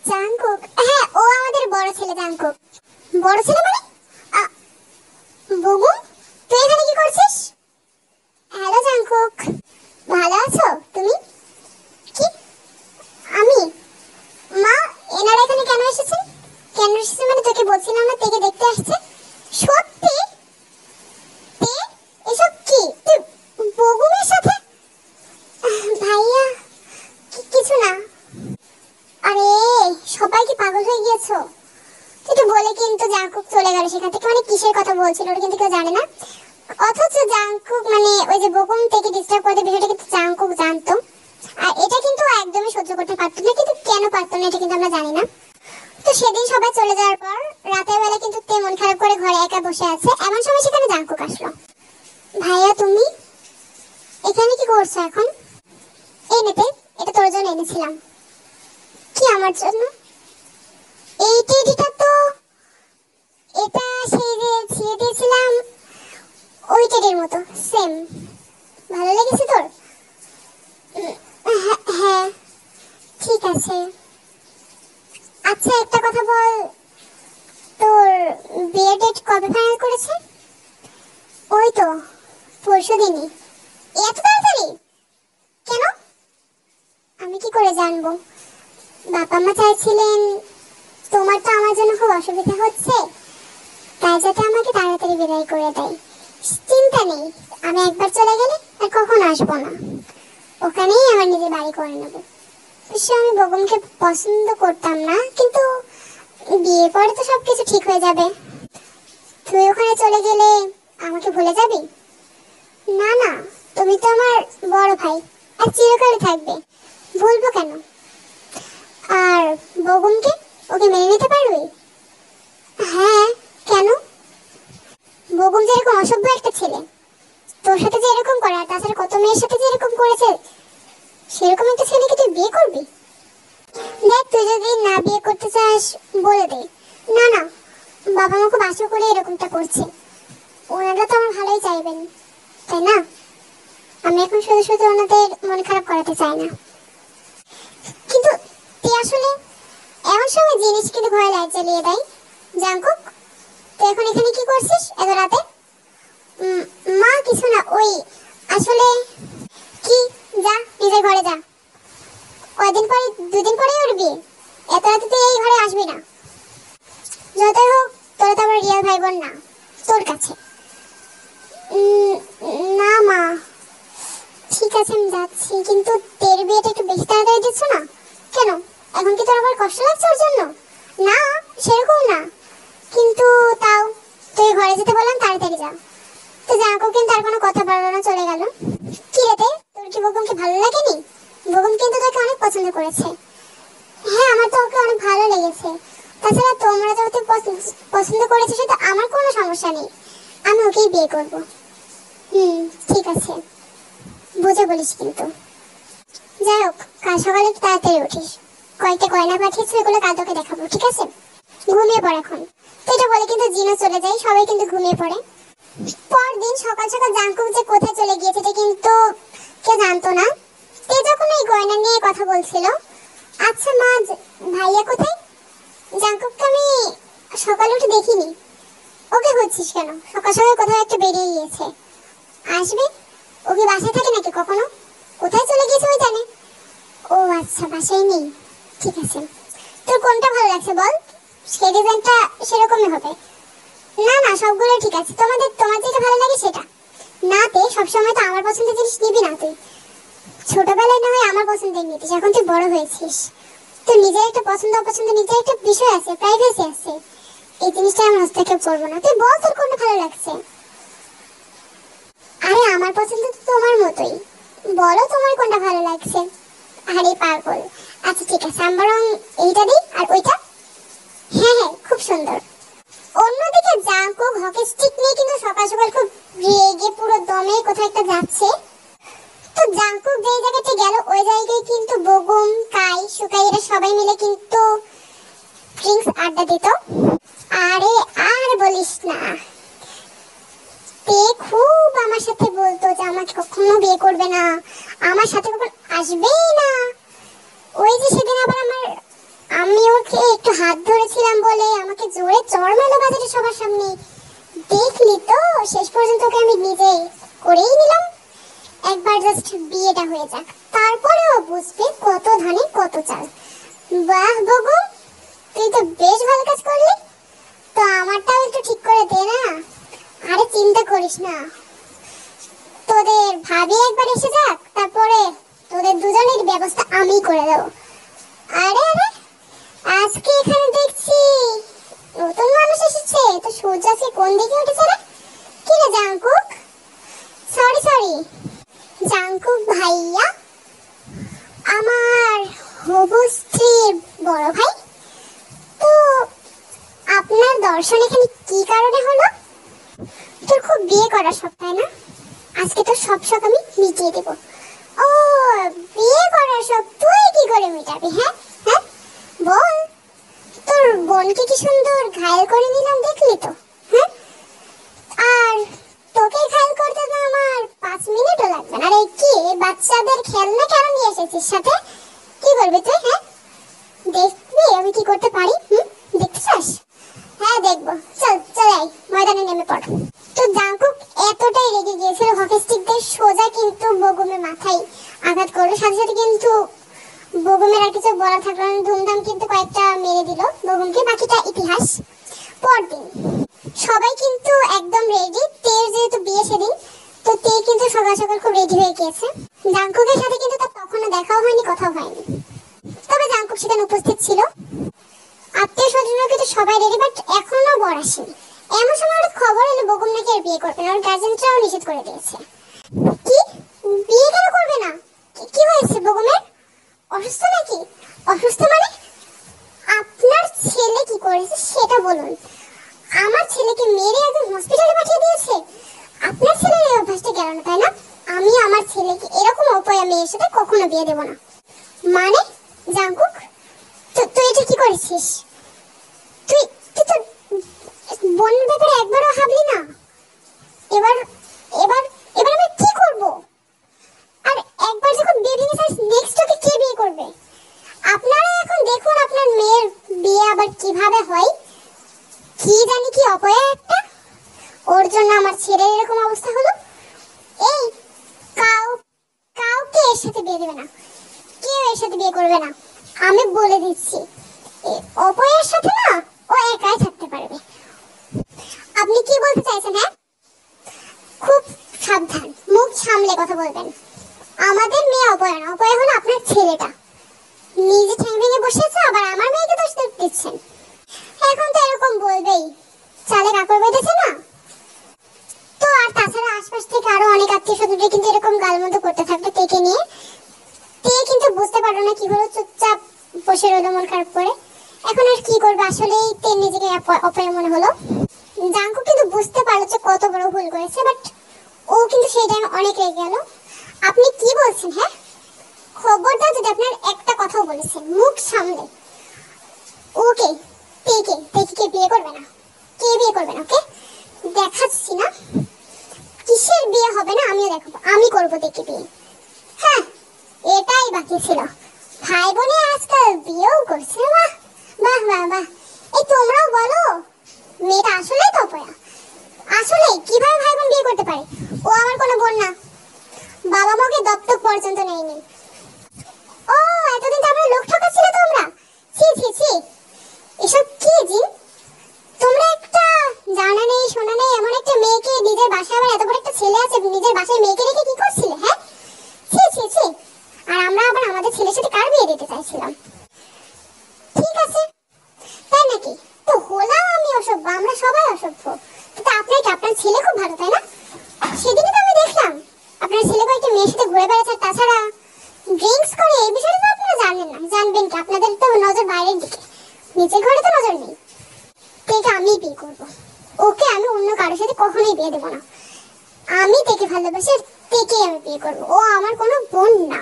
জাঙ্কুক? হ্যাঁ ও আমাদের বড় ছেলে জাঙ্কুক। বড় ছেলে মানে? বুবু তুই এখানে কি করছিস? হ্যালো জাঙ্কুক, ভালো আছো তুমি? কি আমি? মা এনারা এখানে কেন এসেছেন? কেন এসেছে মানে তোকে বলছিলাম না তেকে দেখতে আসছে? সত্যি? তে এসব কি তুই বগুমের সাথে? ভাইয়া কিছু না। আরে সবাই কি পাগল হয়ে গিয়েছো? এটা বলে কিন্তু জাঙ্কুক চলে গেল সেখান থেকে, মানে কিসের কথা বলছিল ওটা কিন্তু কেউ জানে না। অথচ জাঙ্কুক মানে ওই যে বকুম থেকে ডিস্টার্ব করতে বিষয়টা কিন্তু জাঙ্কুক জানতো, আর এটা কিন্তু একদমই সহ্য করতে পারতো না। কিন্তু কেন পারতো না এটা কিন্তু আমরা জানি না। তো সেদিন সবাই চলে যাওয়ার পর রাতের বেলা কিন্তু তে মন খারাপ করে ঘরে একা বসে আছে, এমন সময় সেখানে জাঙ্কুক আসলো। ভাইয়া তুমি এখানে কি করছো এখন? এই নেতে এটা তোর জন্য এনেছিলাম। কি আমার জন্য? এই টেডিটা তো এটা সেই যে ছিঁড়ে দিয়েছিলাম ওই টেডির মতো সেম। ভালো লেগেছে তোর? হ্যাঁ ঠিক আছে। আচ্ছা একটা কথা বল, তোর বিয়ে ডেট কবে ফাইনাল করেছে? ওই তো পরশুদিনই। এত তাড়াতাড়ি কেন? আমি কি করে জানবো? বাবা মা চাইছিলেন, তোমার তো আমার জন্য খুব অসুবিধা হচ্ছে, তাই যাতে আমাকে তাড়াতাড়ি বিদায় করে দেয়। চিন্তা নেই, আমি একবার চলে গেলে আর কখনো আসবো না, ওখানেই আমার নিজের বাড়ি করে নেবো। অবশ্য আমি বেগমকে পছন্দ করতাম না, কিন্তু বিয়ে পরে তো সবকিছু ঠিক হয়ে যাবে। তুই ওখানে চলে গেলে আমাকে ভুলে যাবি? না না, তুমি তো আমার বড় ভাই, আর চিরকালই থাকবে, ভুলবো কেন? আর বেগমকে, ওকে মেনে নিতে পারবি? হ্যাঁ, কেন? বেগম যে এরকম অসভ্য একটা ছেলে, তোর সাথে যে এরকম করে, আর তাছাড়া কত মেয়ের সাথে যে এরকম করেছে, সেরকম একটা ছেলেকে তুই বিয়ে করবি? দেখ, তুই যদি না বিয়ে করতে চাস বলে দে। না না, বাবা মা খুব আশা করে এরকমটা করছে, ওনারা তো আমার ভালোই চাইবেন, তাই না? আমি এখন শুধু শুধু ওনাদের মন খারাপ করাতে চাই না। কিন্তু তুই আসলে এমন সময় জিনিস কিন্তু ঘরে লাইট জ্বালিয়ে দেয়। জাঙ্কুক, তুই এখন এখানে কি করছিস এত রাতে? মা কিছু না, ওই আসলে কি, যা নিজের ঘরে যা, কয়দিন পরে, দুদিন পরেই ওর বিয়ে, এত রাতে তুই এই ঘরে আসবি না। যতই হোক তোরা তো আমার রিয়াল ভাই বোন না তোর কাছে। না মা, ঠিক আছে আমি যাচ্ছি, কিন্তু তোর বিয়েটা একটু বেশি তাড়াতাড়ি দিচ্ছ না কেন? এখন কি তোর আবার কষ্ট লাগছে ওর জন্য? না, সেরকম না, কিন্তু তাও তুই ঘরে যেতে বললাম, তাড়াতাড়ি যা। তো জাঙ্কুক কিন্তু আর কোনো কথা বললো না, চলে গেল। কি রেতে, তোর কি বেগমকে ভালো লাগেনি? বেগম কিন্তু তোকে অনেক পছন্দ করেছে। হ্যাঁ, আমার তো ওকে অনেক ভালো লেগেছে, তাছাড়া তোমরা যেহেতু পছন্দ করেছো সেটা আমার কোনো সমস্যা নেই, আমি ওকেই বিয়ে করবো। ঠিক আছে, বুঝে বলিস কিন্তু। যাই হোক, কাল সকালে একটু তাড়াতাড়ি উঠিস, কয়েকটা গয়না পাঠিয়েছো, এগুলো কাল তোকে দেখাবো, ঠিক আছে? ঘুমিয়ে পড় এখন। তো এটা বলে কিন্তু জিনও চলে যায়, সবাই কিন্তু ঘুমিয়ে পড়ে। পরদিন সকাল সকাল জাঙ্কুক যে কোথায় চলে গিয়েছে এটা কিন্তু কেউ জানতো না। তে যখন এই গয়না নিয়ে কথা বলছিল, আচ্ছা মা, ভাইয়া কোথায়? জাঙ্কুককে আমি সকালে উঠে দেখিনি। ওকে খুঁজছিস কেন? সকাল সকাল কোথাও একটা বেরিয়ে গিয়েছে, আসবে। ও কি বাসায় থাকে নাকি কখনো? কোথায় চলে গিয়েছে ওই জানে। ও আচ্ছা, বাসায় নেই, ঠিক আছে। তোর কোনটা ভালো লাগছে বল, সেই ডিজাইনটা সেরকমই হবে। না না, সবগুলো ঠিক আছে, তোমার যেটা ভালো লাগে সেটা। না তে, সবসময় তো আমার পছন্দের জিনিস নিবি না তুই। ছোটবেলায় না হয় আমার পছন্দের নিতিস, এখন তুই বড় হয়েছিস, তোর নিজের একটা পছন্দ অপছন্দ, নিজের একটা বিষয় আছে, প্রাইভেসি আছে, এই জিনিসটা আমি হস্তক্ষেপ করবো না। তুই বল তোর কোনটা ভালো লাগছে। আরে আমার পছন্দ তো তোমার মতোই, বলো তোমার কোনটা ভালো লাগছে। আরে পাগল, আচ্ছা ঠিক আছে, আমি বরং এইটা দিই, আর ওইটা। হ্যাঁ হ্যাঁ, খুব সুন্দর। অন্যদিকে জাঙ্কুক হকি স্টিক নিয়ে কিন্তু সকাল সকাল খুব রেগে পুরো দমে কোথাও একটা যাচ্ছে। তো জাঙ্কুক যে জায়গাতে গেল, ওই জায়গায় কিন্তু বেগম, কাই, সুকাই এরা সবাই মিলে কিন্তু ড্রিঙ্কস আড্ডা দিত। আরে আর বলিস না, তে খুব আমার সাথে বলতো যে আমাকে কখনো বিয়ে করবে না, আমার সাথে কখন আসবেই না। ওই যে সেদিন আবার আমি ওকে একটু হাত ধরেছিলাম বলে আমাকে জোরে চড় মারলো বাজারে সবার সামনে, দেখলি তো? শেষ পর্যন্ত ওকে আমি নিজে করেই নিলাম। একবার জাস্ট বিয়েটা হয়ে যাক, তারপরেও বুঝবে কত ধানে কত চাল। বাহ বেগম, তুই তো বেশ ভালো কাজ করলি, তো আমারটাও একটু ঠিক করে দে না। আরে চিন্তা করিস না, তোদের ভাবি একবার এসে যাক, তারপরে তোদের দুজনের ব্যবস্থা আমি করে দেবো। আরে আরে, আজকে এখানে দেখছি নতুন মানুষ এসেছে, তো সূর্য আজকে কোন দিকে উঠেছে রে? কি রে জাঙ্কুক? সরি সরি, জাঙ্কুক ভাইয়া, আমার হবু স্ত্রীর বড় ভাই। তো আপনার দর্শন এখানে কি কারণে হলো? তোর খুব বিয়ে করার শখ তাই না? আজকে তোর সব শখ আমি মিটিয়ে দেব। ও, বিয়ে করার শখ তুই কি করে মিটাবি? হ্যাঁ হ্যাঁ, বল। তোর বোনকে কি সুন্দর ঘায়েল করে নিলাম, দেখলি তো? হ্যাঁ, আর তোকে ঘায়েল করতে তো আমার 5 মিনিটও লাগবে না। আরে কি বাচ্চাদের খেলনা কেন নিয়ে এসেছিস সাথে? কি করবি তুই? হ্যাঁ, দেখবি আমি কি করতে পারি? দেখতে চাস? হ্যাঁ দেখবো, চল চল আই, ময়দানে নেমে পড়। তো জাঙ্কুক এতটাই রেগে গিয়েছিল, হকি স্টিক দিয়ে সোজা কিন্তু বেগমের মাথায় আঘাত করলো। সাথে সাথে কিন্তু বেগমের আর কিছু বলা থাকলো না, ধুমধাম কিন্তু কয়েকটা মেরে দিল বেগমকে। বাকিটা ইতিহাস। পরদিন সবাই কিন্তু একদম রেডি, তের যেহেতু বিয়ে রেডি হয়ে গিয়েছে। জাংকুকের সাথে কিন্তু তার তখনও দেখাও হয়নি, কথাও হয়নি। তবে জাংকুক সেখানে উপস্থিত ছিল, আত্মীয় স্বজনরা কিন্তু সবাই রেডি, বাট এখনো বর আসেনি। এমন সময় হঠাৎ খবর এলো বকুম নাকি আর বিয়ে করবে না, ওর গার্জেনরাও নিষেধ করে দিয়েছে। কি, বিয়ে কেন করবে না? কি হয়েছে বকুমের? অসুস্থ নাকি? অসুস্থ মানে? আপনার ছেলে কি করেছে সেটা বলুন। আমার ছেলেকে মেরে একদম হসপিটালে পাঠিয়ে দিয়েছে। আপনার ছেলের এই অভ্যাসটা গেল না, তাই না? আমি আমার ছেলেকে এরকম অপয়া মেয়ের সাথে কখনো বিয়ে দেব না। মানে জাংকুক, তুই এটা কি করেছিস? তুই তুই তো বোনের ব্যাপারে একবারও ভাবলি না। এবার এবার এবার আমি কি করব? আর একবার যখন বিয়ে ভেঙে যায়, নেক্সট ওকে কে বিয়ে করবে? আপনারা এখন দেখুন আপনার মেয়ের বিয়ে আবার কিভাবে হয়। কি জানি কি অপয়া একটা, ওর জন্য আমার ছেলের এরকম অবস্থা হলো। এই কাউকে এর সাথে বিয়ে দেবে না, কেউ এর সাথে বিয়ে করবে না, আমি বলে দিচ্ছি। অপয়ার সাথে না ও একাই থাকতে পারবে। আপনি কি বলতে চাইছেন? হ্যাঁ, খুব সাবধান, মুখ সামলে কথা বলবেন। আমাদের মেয়ে অপয়া না, অপয়া হলো আপনার ছেলেটা। নিজে ঠ্যাং ভেঙে বসেছে, আবার আমার মেয়েকে দোষ দিচ্ছেন। এখন তো এরকম বলবেই, চালে কাপড় বেঁধেছে না তো। আর তাছাড়া আশপাশ থেকে আরো অনেক আত্মীয় স্বজনরা কিন্তু এরকম গালমন্দ করতে থাকবে তেকে নিয়ে। তে কিন্তু বুঝতে পারলো না কি হলো, চুপচাপ বসে রইল মন খারাপ করে। এখন আর কি করবে, আসলেই তে নিজেকে অপয়া মনে হলো। জাংকুক কিন্তু বুঝতে পারলো যে কত বড় ভুল করেছে, বাট ও কিন্তু সেই টাইমে অনেক রেগে গেল। আপনি কি বলছেন? হ্যাঁ, খবরদার যদি আপনার একটা কথাও বলেছেন, মুখ সামলে। ওকে, তেকে বিয়ে করবে না, কে বিয়ে করবে না? ওকে দেখাচ্ছি না কিসের বিয়ে হবে না, আমিও দেখাবো, আমি করবো তেকে বিয়ে। হ্যাঁ, এটাই বাকি ছিল। ভাই বোনে আজকাল বিয়েও করছে। বাহ বাহ বাহ বাহ। এই তোমরাও বলো, মেয়েটা আসলেই তো অপয়া। আসলে কিভাবে ভাই বোন বিয়ে করতে পারে? ও আমার কোনো বোন না, বাবা মাকে দত্তক পর্যন্ত নেয়নি। ও, এতদিন তো আমরা লোক ঠকাচ্ছিলে তোমরা। ছি ছি ছি, এসব কি জিন? তোমরা একটা জানা নেই শোনা নেই এমন একটা মেয়েকে, নিজের বাসায় আবার এত বড় একটা ছেলে আছে, নিজের বাসায় মেয়েকে রেখে কি করছিলে? হ্যাঁ, ছি ছি ছি। আর আমরা আবার আমাদের ছেলের সাথে কার বিয়ে দিতে চাইছিলাম? ঠিক আছে, তাই নাকি? তো হলাম আমি অসভ্য, আমরা সবাই অসভ্য। কিন্তু আপনার ছেলে খুব ভালো, তাই না? সেদিনই তো আমি দেখলাম আপনার ছেলে কয়েকটা মেয়ের সাথে ঘুরে বেড়াচ্ছে, তাছাড়া ড্রিঙ্কস করে। এই বিষয়টা তো আপনারা জানেন না। জানবেন কি, আপনাদের তো নজর বাইরের দিকে, নিচের ঘরে তো নজর নেই। তেকে আমি বিয়ে করবো, ওকে আমি অন্য কারোর সাথে কখনোই বিয়ে দেবো না। আমি তেকে ভালোবাসি, তেকে আমি বিয়ে করবো, ও আমার কোনো বোন না।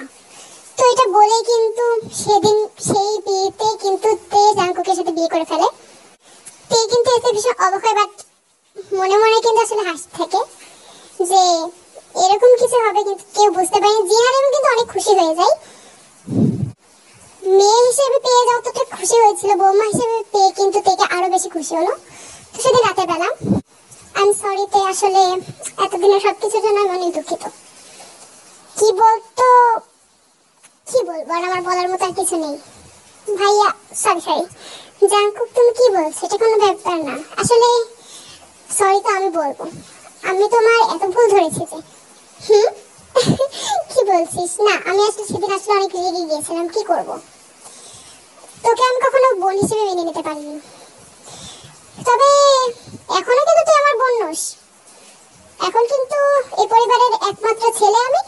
তো এটা বলে কিন্তু সেদিন সেই বিয়েতে কিন্তু তে জাংকুকের সাথে বিয়ে করে ফেলে। তে কিন্তু এতে ভীষণ অবাক হয়, বাট মনে মনে কিন্তু আসলে হাসতে থাকে যে এরকম কিছু হবে, কিন্তু কেউ বুঝতে পারেনি। জিহান কিন্তু অনেক খুশি হয়ে যায়। মেয়ে হিসেবে পেয়ে যাও তো খুশি হয়েছিল, বৌমা হিসেবে পেয়ে কিন্তু তেকে আরো বেশি খুশি হলো। তো সেদিন রাতের বেলা, আই এম সরি তে, আসলে এতদিনের সবকিছুর জন্য আমি অনেক দুঃখিত। কি বলবো আর আমার বলার মতো আর কিছু নেই। ভাইয়া, সরি জাংকুক, তুমি কি বলছো? এটা কোনো ব্যাপার না। আসলে সরি তো আমি বলবো, আমি তোমার এত ভুল ধরেছি যে। কি বলছিস? না, আমি আসলে সেদিন আসলে অনেক রেগে গিয়েছিলাম, কি করব। তোকে আমি কখনো বোন হিসেবে মেনে নিতে পারিনি, তবে এখনো কিন্তু তুই আমার বোন নস। এখন কিন্তু এই পরিবারের একমাত্র ছেলে আমি,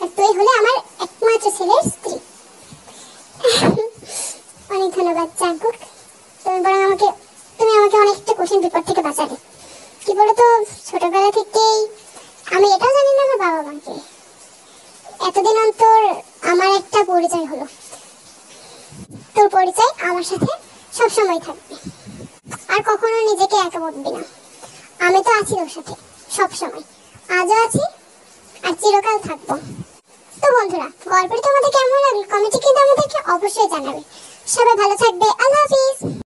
আর তুই হলে আমার একমাত্র ছেলের স্ত্রী। অনেক ধন্যবাদ জাংকুক, তুমি আমাকে অনেকটা কঠিন বিপদ থেকে বাঁচালে। কি বলতো, ছোটবেলা থেকেই আমি এটাও জানি না আমার বাবা মাকে, এতদিন অন্তর আমার একটা পরিচয় হলো। তোর পরিচয় আমার সাথে সবসময় থাকবে, আর কখনো নিজেকে একা ভাববি না। আমি তো আছি তোর সাথে সবসময়, আজও আছি আর চিরকাল থাকবো। তো বন্ধুরা, গল্পটি তোমাদের কেমন লাগলো কমেন্টে কিন্তু আমাদেরকে অবশ্যই জানাবে। সবাই ভালো থাকবে, আল্লাহ হাফিজ।